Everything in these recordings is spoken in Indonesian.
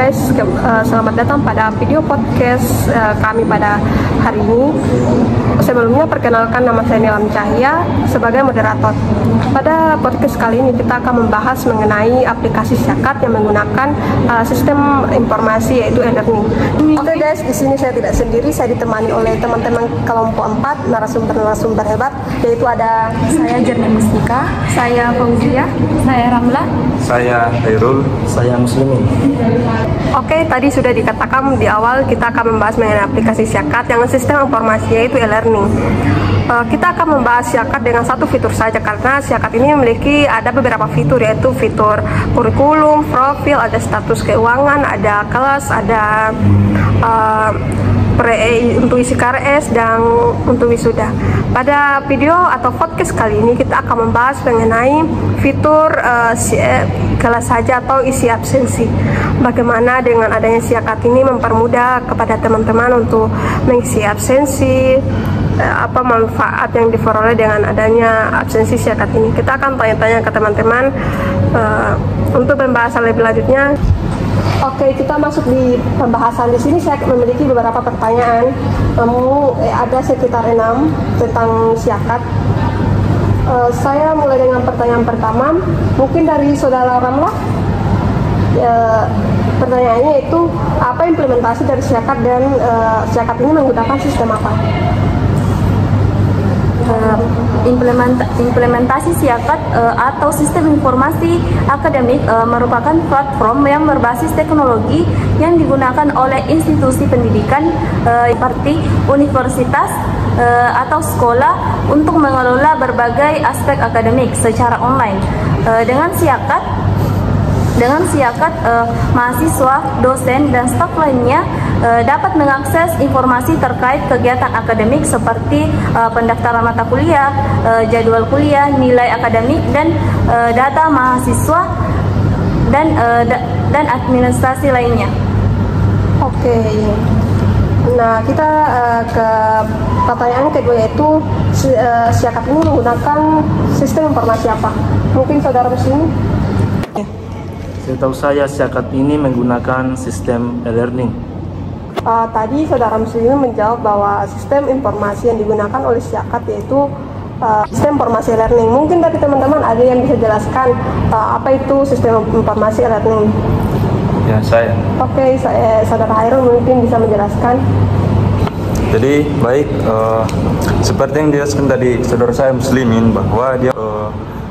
guys, selamat datang pada video podcast kami pada hari ini. Sebelumnya perkenalkan, nama saya Nilam Cahya sebagai moderator. Pada podcast kali ini kita akan membahas mengenai aplikasi Syakat yang menggunakan sistem informasi yaitu e-learning. Oke guys, di sini saya tidak sendiri, saya ditemani oleh teman-teman kelompok 4 narasumber hebat, yaitu ada saya Jernih Mustika, saya Fauzia, saya Ramla, saya Hairul, saya Muslimin. Oke, tadi sudah dikatakan di awal kita akan membahas mengenai aplikasi Syakat yang sistem informasi yaitu e-learning. Kita akan membahas Syakat dengan satu fitur saja karena Syakat ini memiliki ada beberapa fitur, yaitu fitur kurikulum, profil, ada status keuangan, ada kelas, ada untuk isi KRS dan untuk wisuda. Pada video atau podcast kali ini kita akan membahas mengenai fitur kelas saja atau isi absensi. Bagaimana dengan adanya Syakat ini mempermudah kepada teman-teman untuk mengisi absensi, apa manfaat yang diperoleh dengan adanya absensi Syakat ini. Kita akan tanya-tanya ke teman-teman untuk pembahasan lebih lanjutnya. Oke, kita masuk di pembahasan. Di sini saya memiliki beberapa pertanyaan. Ada sekitar 6 tentang Syakat. Saya mulai dengan pertanyaan pertama. Mungkin dari saudara Ramlah. Pertanyaannya itu apa implementasi dari Syakat dan Syakat ini menggunakan sistem apa? Implementasi Syakat atau sistem informasi akademik merupakan platform yang berbasis teknologi yang digunakan oleh institusi pendidikan seperti universitas atau sekolah untuk mengelola berbagai aspek akademik secara online. Dengan Syakat, mahasiswa, dosen, dan staf lainnya dapat mengakses informasi terkait kegiatan akademik seperti pendaftaran mata kuliah, jadwal kuliah, nilai akademik, dan data mahasiswa dan administrasi lainnya. Oke. Nah, kita ke pertanyaan kedua, yaitu Syakat ini menggunakan sistem informasi apa? Mungkin saudara di sini. Setahu saya Syakat ini menggunakan sistem e-learning. Tadi saudara Muslimin menjawab bahwa sistem informasi yang digunakan oleh Syakat yaitu sistem informasi e-learning. Mungkin dari teman-teman ada yang bisa jelaskan apa itu sistem informasi e-learning? Ya, saya. Oke, saudara Hairul mungkin bisa menjelaskan. Jadi baik, seperti yang dijelaskan tadi saudara saya Muslimin bahwa dia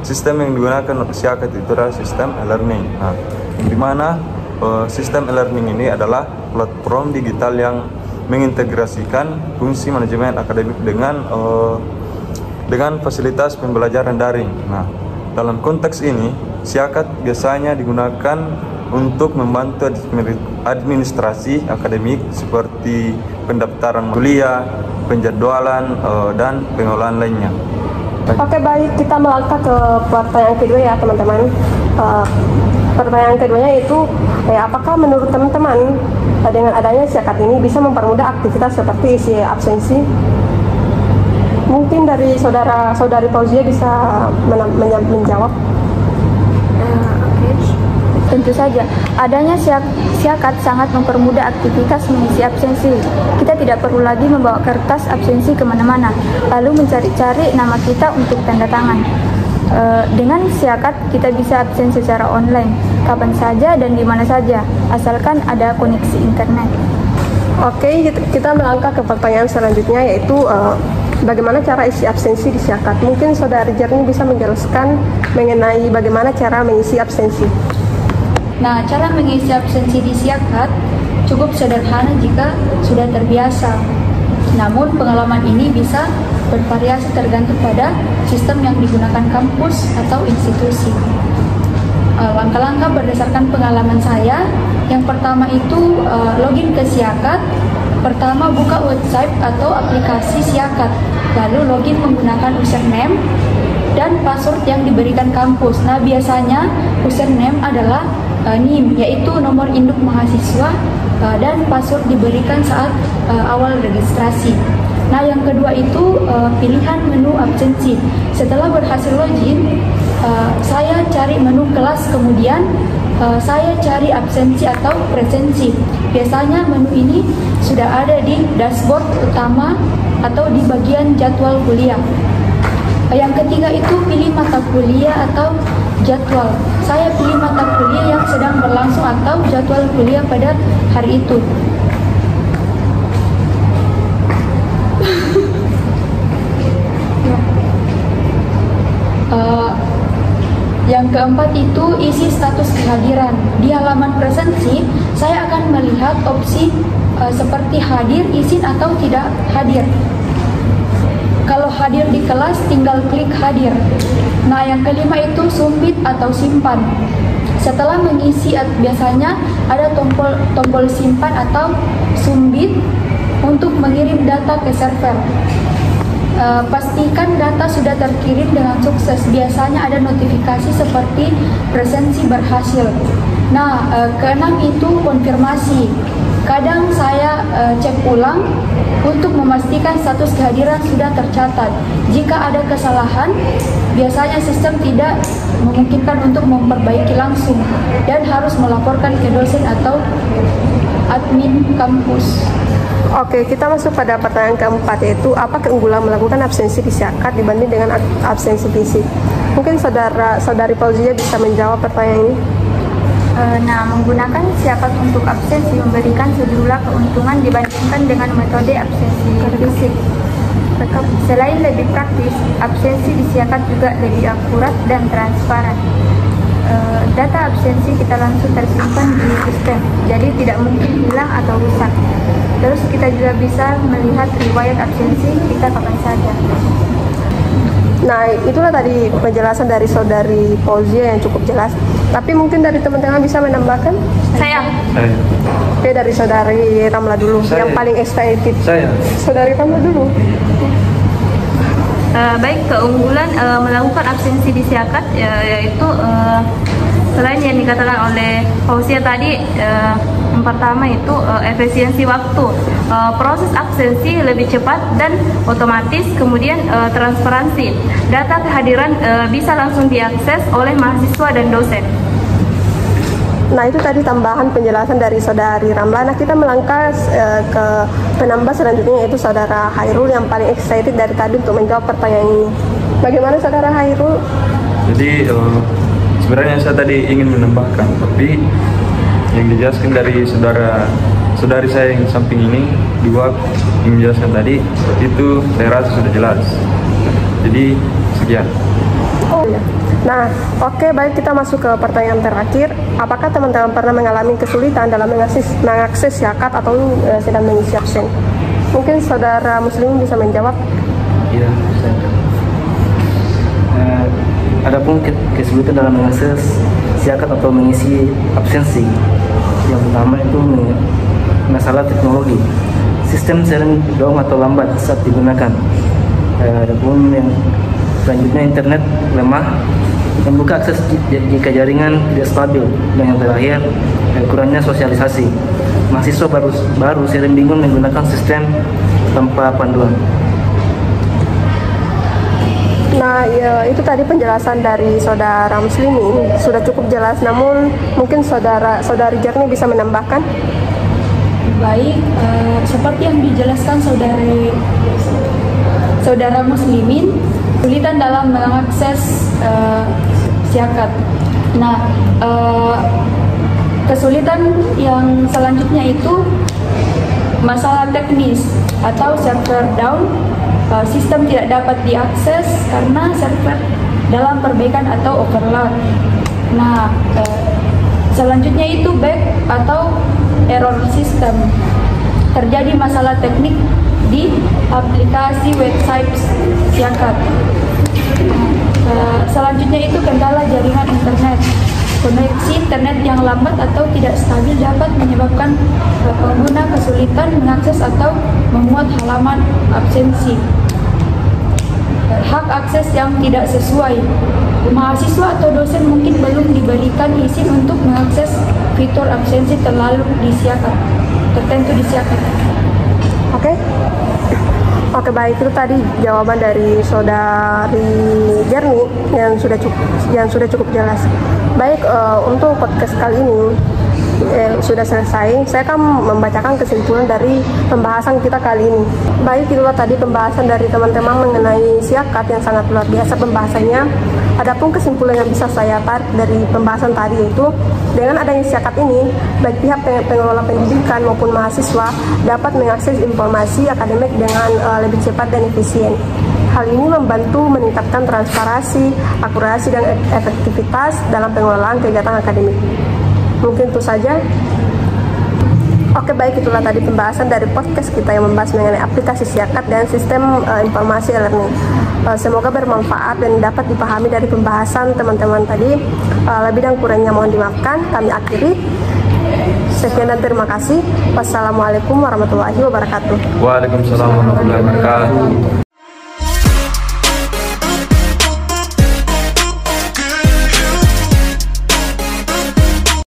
sistem yang digunakan oleh Syakat itu adalah sistem e-learning. Nah, di mana sistem e-learning ini adalah platform digital yang mengintegrasikan fungsi manajemen akademik dengan fasilitas pembelajaran daring. Nah, dalam konteks ini, Syakat biasanya digunakan untuk membantu administrasi akademik seperti pendaftaran kuliah, penjadwalan, dan pengelolaan lainnya. Oke, baik, kita melangkah ke pertanyaan kedua ya teman-teman. Pertanyaan keduanya itu apakah menurut teman-teman dengan adanya Syakat ini bisa mempermudah aktivitas seperti isi absensi? Mungkin dari saudari Fauzia bisa menjawab. Tentu saja, adanya Syakat sangat mempermudah aktivitas mengisi absensi. Kita tidak perlu lagi membawa kertas absensi kemana-mana, lalu mencari-cari nama kita untuk tanda tangan. Dengan Syakat, kita bisa absen secara online, kapan saja dan di mana saja, asalkan ada koneksi internet. Oke, kita melangkah ke pertanyaan selanjutnya, yaitu bagaimana cara isi absensi di Syakat. Mungkin saudari Jernih bisa menjelaskan mengenai bagaimana cara mengisi absensi. Nah, cara mengisi absensi di Syakat cukup sederhana jika sudah terbiasa. Namun, pengalaman ini bisa bervariasi tergantung pada sistem yang digunakan kampus atau institusi. Langkah-langkah berdasarkan pengalaman saya, yang pertama itu login ke Syakat. Pertama, buka website atau aplikasi Syakat, lalu login menggunakan username dan password yang diberikan kampus. Nah, biasanya username adalah NIM, yaitu nomor induk mahasiswa, dan password diberikan saat awal registrasi. Nah, yang kedua itu pilihan menu absensi. Setelah berhasil login, saya cari menu kelas, kemudian saya cari absensi atau presensi. Biasanya menu ini sudah ada di dashboard utama atau di bagian jadwal kuliah. Yang ketiga itu pilih mata kuliah atau jadwal. Saya pilih mata kuliah yang sedang berlangsung atau jadwal kuliah pada hari itu. Yang keempat itu isi status kehadiran. Di halaman presensi, saya akan melihat opsi seperti hadir, izin atau tidak hadir. Kalau hadir di kelas, tinggal klik hadir. Nah, yang kelima itu submit atau simpan. Setelah mengisi, biasanya ada tombol simpan atau submit untuk mengirim data ke server. Pastikan data sudah terkirim dengan sukses. Biasanya ada notifikasi seperti presensi berhasil. Nah, keenam itu konfirmasi. Kadang saya cek ulang untuk memastikan status kehadiran sudah tercatat. Jika ada kesalahan, biasanya sistem tidak memungkinkan untuk memperbaiki langsung dan harus melaporkan ke dosen atau admin kampus. Oke, kita masuk pada pertanyaan keempat, yaitu apa keunggulan melakukan absensi di Siakat dibanding dengan absensi fisik? Mungkin saudari Fauzia bisa menjawab pertanyaan ini. Nah, menggunakan Siakat untuk absensi memberikan sejumlah keuntungan dibandingkan dengan metode absensi fisik. Selain lebih praktis, absensi di Siakat juga lebih akurat dan transparan. Data absensi kita langsung tersimpan di sistem, jadi tidak mungkin hilang atau rusak. Terus kita juga bisa melihat riwayat absensi kita kapan saja. Nah, itulah tadi penjelasan dari saudari Fauzia yang cukup jelas. Tapi mungkin dari teman-teman bisa menambahkan? Saya. Oke, dari saudari Ramla dulu, yang paling excited. Saya. Saudari Ramla dulu. Baik, keunggulan melakukan absensi di Siakat yaitu selain yang dikatakan oleh Fauzia tadi, yang pertama itu efisiensi waktu. Proses absensi lebih cepat dan otomatis, kemudian transparansi. Data kehadiran bisa langsung diakses oleh mahasiswa dan dosen. Nah, itu tadi tambahan penjelasan dari saudari Ramla. Nah, kita melangkah ke penambah selanjutnya, yaitu saudara Hairul yang paling excited dari tadi untuk menjawab pertanyaan ini. Bagaimana saudara Hairul? Jadi sebenarnya saya tadi ingin menambahkan, tapi yang dijelaskan dari saudari saya yang samping ini dua yang menjelaskan tadi, seperti itu saya rasa sudah jelas. Jadi sekian. Oh ya. Nah, oke, baik, kita masuk ke pertanyaan terakhir. Apakah teman-teman pernah mengalami kesulitan dalam mengakses Siakat atau sedang mengisi absen? Mungkin saudara Muslim bisa menjawab. Iya, saya. Adapun kesulitan dalam mengakses Siakat atau mengisi absensi, yang pertama itu masalah teknologi. Sistem sering down atau lambat saat digunakan. Adapun yang selanjutnya internet lemah, membuka akses jika jaringan tidak stabil, dan yang terakhir kurangnya sosialisasi. Mahasiswa baru sering bingung menggunakan sistem tanpa panduan. Nah, ya, itu tadi penjelasan dari saudara Muslimi sudah cukup jelas. Namun mungkin saudari Jerni bisa menambahkan. Baik, seperti yang dijelaskan saudara Muslimin, kesulitan dalam mengakses Siakat. Nah, kesulitan yang selanjutnya itu masalah teknis atau server down. Sistem tidak dapat diakses karena server dalam perbaikan atau overload. Nah, selanjutnya itu bug atau error sistem. Terjadi masalah teknik di aplikasi website Siakat. Selanjutnya itu kendala jaringan internet. Koneksi internet yang lambat atau tidak stabil dapat menyebabkan pengguna kesulitan mengakses atau memuat halaman absensi. Hak akses yang tidak sesuai. Mahasiswa atau dosen mungkin belum diberikan izin untuk mengakses fitur absensi tertentu di Siakat. Oke, baik, itu tadi jawaban dari saudari Jerni yang sudah cukup jelas. Baik, untuk podcast kali ini sudah selesai, saya akan membacakan kesimpulan dari pembahasan kita kali ini. Baik, itulah tadi pembahasan dari teman-teman mengenai siakat yang sangat luar biasa pembahasannya. Adapun kesimpulan yang bisa saya tarik dari pembahasan tadi yaitu dengan adanya siakat ini, baik pihak pengelola pendidikan maupun mahasiswa dapat mengakses informasi akademik dengan lebih cepat dan efisien. Hal ini membantu meningkatkan transparansi, akurasi, dan efektivitas dalam pengelolaan kegiatan akademik. Mungkin itu saja. Oke, baik, itulah tadi pembahasan dari podcast kita yang membahas mengenai aplikasi siakat dan sistem informasi e-learning. Semoga bermanfaat dan dapat dipahami dari pembahasan teman-teman tadi. Lebih dan kurangnya mohon dimaafkan. Kami akhiri. Sekian dan terima kasih. Wassalamualaikum warahmatullahi wabarakatuh. Waalaikumsalam warahmatullahi wabarakatuh.